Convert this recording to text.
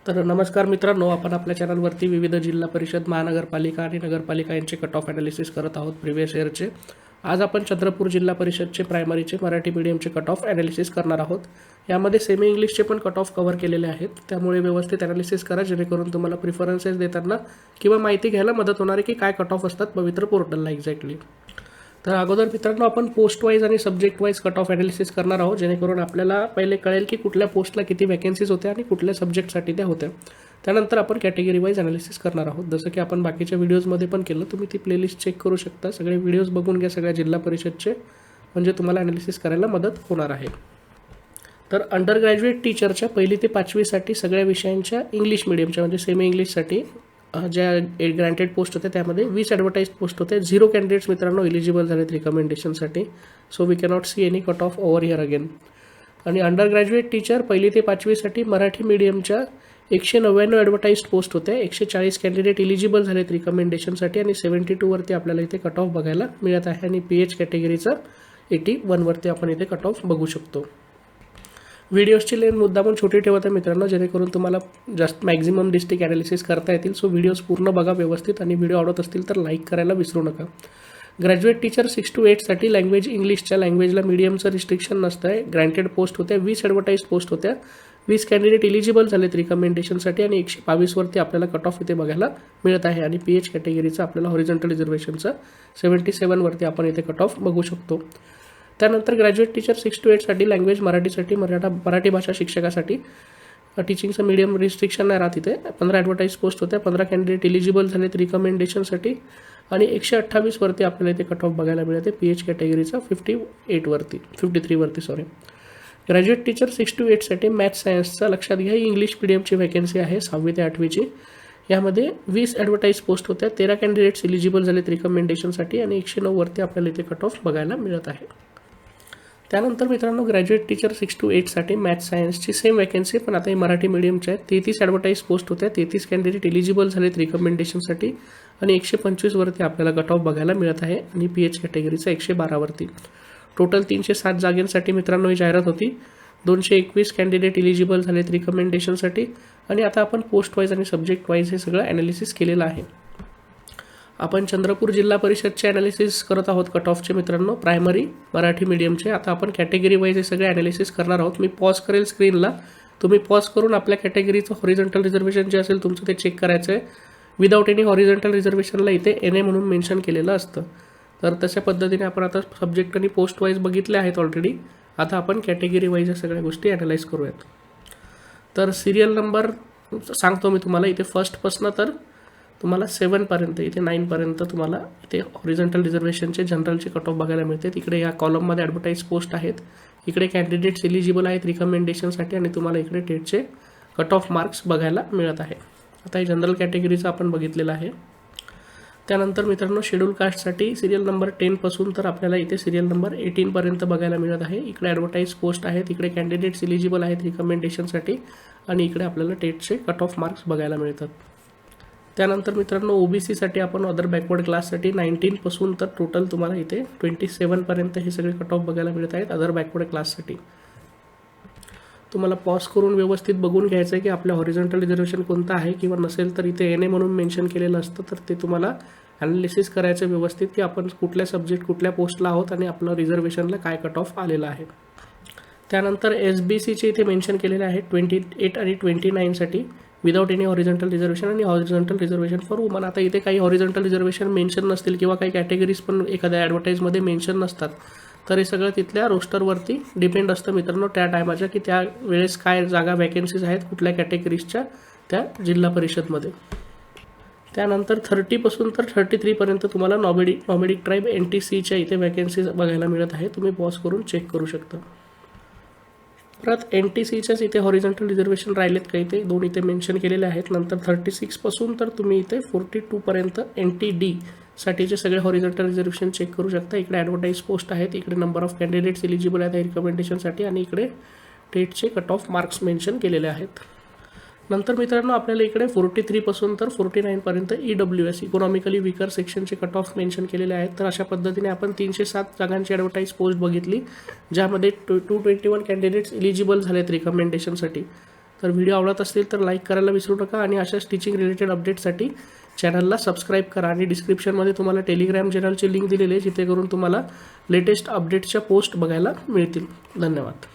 तर नमस्कार मित्रांनो, आपण आपल्या चॅनलवरती विविध जिल्हा परिषद, महानगरपालिका आणि नगरपालिका यांचे कट ऑफ ॲनालिसिस करत आहोत प्रिव्हियस इयरचे. आज आपण चंद्रपूर जिल्हा परिषदचे प्रायमरीचे मराठी मीडियमचे कट ऑफ ॲनालिसिस करणार आहोत. यामध्ये सेमी इंग्लिशचे पण कट ऑफ कव्हर केलेले आहेत, त्यामुळे व्यवस्थित ॲनालिसिस करा जेणेकरून तुम्हाला प्रिफरन्सेस देताना किंवा माहिती घ्यायला मदत होणार आहे की काय कट ऑफ असतात पवित्र पोर्टलला एक्झॅक्टली. तर अगोदर मित्रांनो, आपण पोस्ट वाईज आणि subject wise cut off analysis करणार आहोत जेणेकरून आपल्याला पहिले कळेल की कुठल्या पोस्टला किती वॅकन्सीज होत्या आणि कुठल्या सब्जेक्टसाठी त्या होत्या. त्यानंतर आपण कॅटेगरी वाईज ॲनालिसिस करणार आहोत, जसं की आपण बाकीच्या व्हिडिओजमध्ये पण केलं. तुम्ही ती प्लेलिस्ट चेक करू शकता, सगळे व्हिडिओज बघून घ्या सगळ्या जिल्हा परिषदचे, म्हणजे तुम्हाला ॲनालिसिस करायला मदत होणार आहे. तर अंडर ग्रॅज्युएट टीचरच्या 1ली ते 5वीसाठी सगळ्या विषयांच्या इंग्लिश मिडियमच्या म्हणजे सेमी इंग्लिशसाठी ज्या ग्रँटेड पोस्ट होत्या त्यामध्ये 20 ॲडव्हर्टाईज पोस्ट होते. 0 कॅन्डिडेट्स मित्रांनो एलिजिबल झालेत रिकमेंडेशनसाठी. So we cannot see any cut off over here again. आणि अंडर ग्रॅज्युएट टीचर 1ली ते 5वीसाठी मराठी मीडियमच्या 199 ॲडव्हर्टाईज पोस्ट होत्या. 140 कॅन्डिडेट एलिजिबल झालेत रिकमेंडेशनसाठी आणि 72वरती आपल्याला इथे कट ऑफ बघायला मिळत आहे. आणि PH कॅटेगरीचा 81वरती आपण इथे कट ऑफ बघू शकतो. व्हिडिओजची लेंथ मुद्दामून छोटी ठेवत आहे मित्रांनो, जेणेकरून तुम्हाला जास्त मॅक्झिमम डिस्ट्रिक्ट ॲनालिसिस करता येतील. सो व्हिडिओज पूर्ण बघा व्यवस्थित, आणि व्हिडिओ आवडत असतील तर लाईक करायला विसरू नका. ग्रॅज्युएट टीचर 6 to 8साठी लँग्वेज इंग्लिशच्या लँग्वेजला मीडियमचं रिस्ट्रिक्शन नसतं आहे. ग्रँटेड पोस्ट होत्या, 20 ॲडव्हर्टाईज पोस्ट होत्या. 20 कॅन्डिडेट एलिजिबल झालेत रिकमेंडेशनसाठी आणि 122वरती आपल्याला कट ऑफ इथे बघायला मिळत आहे. आणि PH कॅटेगरीचा आपल्याला हॉरिझॉन्टल रिझर्वेशनचा 77वरती आपण इथे कट ऑफ बघू शकतो. त्यानंतर ग्रॅज्युएट टीचर 6 to 8साठी लँग्वेज मराठीसाठी मराठी भाषा शिक्षकासाठी टीचिंगचं मीडियम रिस्ट्रिक्शन नाही राहत. इथे 15 ॲडव्हर्टाईज पोस्ट होत्या. 15 कॅन्डिडेट एलिजिबल झालेत रिकमेंडेशनसाठी आणि 128वरती आपल्याला इथे कट ऑफ बघायला मिळते. PH कॅटेगरीचा 53वरती सॉरी. ग्रॅज्युएट टीचर 6 to 8साठी मॅथ्स सायन्सचा लक्षात घ्या, ही इंग्लिश मीडियमची वॅकन्सी आहे 6वी ते 8वीची. यामध्ये 20 ॲडव्हर्टाईज पोस्ट होत्या. 13 कॅन्डिडेट्स एलिजिबल झालेत रिकमेंडेशनसाठी आणि 109वरती आपल्याला इथे कट ऑफ बघायला मिळत आहे. त्यानंतर मित्रांनो, ग्रॅज्युएट टीचर 6 to 8साठी मॅथ्स सायन्सची सेम वॅकन्सी, पण आता ही मराठी मीडियमच्या आहेत. 33 ॲडव्हर्टाईज पोस्ट होत्या. 33 कॅन्डिडेट एलिजिबल झालेत रिकमेंडेशनसाठी आणि 125वरती आपल्याला कट ऑफ बघायला मिळत आहे. आणि PH कॅटेगरीचा 112वरती. टोटल 307 जागांसाठी मित्रांनो ही जाहिरात होती. 221 कॅन्डिडेट एलिजिबल झालेत रिकमेंडेशनसाठी. आणि आता आपण पोस्ट वाईज आणि सब्जेक्ट वाईज हे सगळं ॲनालिसिस केलेलं आहे. आपण चंद्रपूर जिल्हा परिषदचे ॲनालिसिस करत आहोत कट ऑफचे मित्रांनो, प्रायमरी मराठी मीडियमचे. आता आपण कॅटेगरी वाईज हे सगळे ॲनालिसिस करणार आहोत. मी पॉज करेल स्क्रीनला, तुम्ही पॉज करून आपल्या कॅटेगरीचं हॉरिझॉन्टल रिझर्वेशन जे असेल तुमचं ते चेक करायचं आहे. विदाऊट एनी हॉरिझॉन्टल रिझर्वेशनला इथे NA म्हणून मेन्शन केलेलं असतं. तर तशा पद्धतीने आपण आता सब्जेक्ट आणि पोस्ट वाईज बघितले आहेत ऑलरेडी. आता आपण कॅटेगरी वाईज या सगळ्या गोष्टी ॲनालाइज करूयात. तर सिरियल नंबर सांगतो मी तुम्हाला इथे फर्स्टपासनं तर तुम्हाला 7पर्यंत, इथे 9पर्यंत तुम्हाला इथे हॉरिझॉन्टल रिझर्वेशनचे जनरलचे कट ऑफ बघायला मिळते. इकडे या कॉलममध्ये ॲडव्हर्टाईज पोस्ट आहेत. इकडे कॅन्डिडेट्स एलिजिबल आहेत रिकमेंडेशनसाठी आणि तुम्हाला इकडे टेटचे कट ऑफ मार्क्स बघायला मिळत आहे. आता हे जनरल कॅटेगरीचं आपण बघितलेलं आहे. त्यानंतर मित्रांनो, शेड्यूल कास्टसाठी सिरियल नंबर 10पासून तर आपल्याला इथे सिरियल नंबर 18पर्यंत बघायला मिळत आहे. इकडे ॲडव्हर्टाईज पोस्ट आहेत. इकडे कॅन्डिडेट्स एलिजिबल आहेत रिकमेंडेशनसाठी आणि इकडे आपल्याला टेटचे कट ऑफ मार्क्स बघायला मिळतात. त्यानंतर मित्रांनो, OBCसाठी आपण अदर बॅकवर्ड क्लाससाठी 19पासून तर टोटल तुम्हाला इथे 27पर्यंत हे सगळे कट ऑफ बघायला मिळत आहेत अदर बॅकवर्ड क्लाससाठी. तुम्हाला पॉज करून व्यवस्थित बघून घ्यायचं आहे की आपल्या हॉरिझॉन्टल रिझर्वेशन कोणतं आहे, किंवा नसेल तर इथे NA म्हणून मेन्शन केलेलं असतं. तर ते तुम्हाला ॲनालिसिस करायचं व्यवस्थित की आपण कुठल्या सब्जेक्ट कुठल्या पोस्टला आहोत आणि आपलं रिझर्वेशनला काय कट ऑफ आलेलं आहे. त्यानंतर SBCचे इथे मेन्शन केलेले आहे 28 आणि 29साठी विदाऊट एनी हॉरिझॉन्टल रिझर्वेशन आणि हॉरिझॉन्टल रिझर्वेशन फॉर वुमन. आता इथे काही हॉरिझॉन्टल रिझर्वेशन मेन्शन नसतील किंवा काही कॅटेगरीज पण एखाद्या ॲडव्हर्टाईजमध्ये मेन्शन नसतात, तर हे सगळं तिथल्या रोस्टरवरती डिपेंड असतं मित्रांनो त्या टायमाच्या, की त्या वेळेस काय जागा वॅकन्सीज आहेत कुठल्या कॅटेगरीजच्या त्या जिल्हा परिषदमध्ये. त्यानंतर 30पासून तर 33पर्यंत तुम्हाला नॉमेडिक ट्राईब NTCच्या इथे वॅकन्सीज बघायला मिळत आहे. तुम्ही पॉज करून चेक करू शकता. परत NTCच्याच इथे हॉरिझॉन्टल रिझर्वेशन राहिलेत काही, ते 2 इथे मेन्शन केलेले आहेत. नंतर 36पासून तर तुम्ही इथे 42पर्यंत NTD साठीचे सगळे हॉरिझॉन्टल रिझर्वेशन चेक करू शकता. इकडे ॲडव्हर्टाईज पोस्ट आहेत. इकडे नंबर ऑफ कॅन्डिडेट्स एलिजिबल आहेत रिकमेंडेशनसाठी आणि इकडे टेटचे कट ऑफ मार्क्स मेन्शन केलेले आहेत. नंतर मित्रांनो, आपल्याला इकडे 43पासून तर 49पर्यंत EWS इकॉनॉमिकली वीकर सेक्शनचे कट ऑफ मेन्शन केलेले आहेत. तर अशा पद्धतीने आपण 307 जागांची ॲडव्हर्टाईज पोस्ट बघितली, ज्यामध्ये 221 कॅन्डिडेट्स एलिजिबल झालेत रिकमेंडेशनसाठी. तर व्हिडिओ आवडत असतील तर लाईक करायला विसरू नका आणि अशाच टीचिंग रिलेटेड अपडेटसाठी चॅनलला सबस्क्राईब करा आणि डिस्क्रिप्शनमध्ये तुम्हाला टेलिग्राम चॅनलची लिंक दिलेली आहे जिथे करून तुम्हाला लेटेस्ट अपडेट्सच्या पोस्ट बघायला मिळतील. धन्यवाद.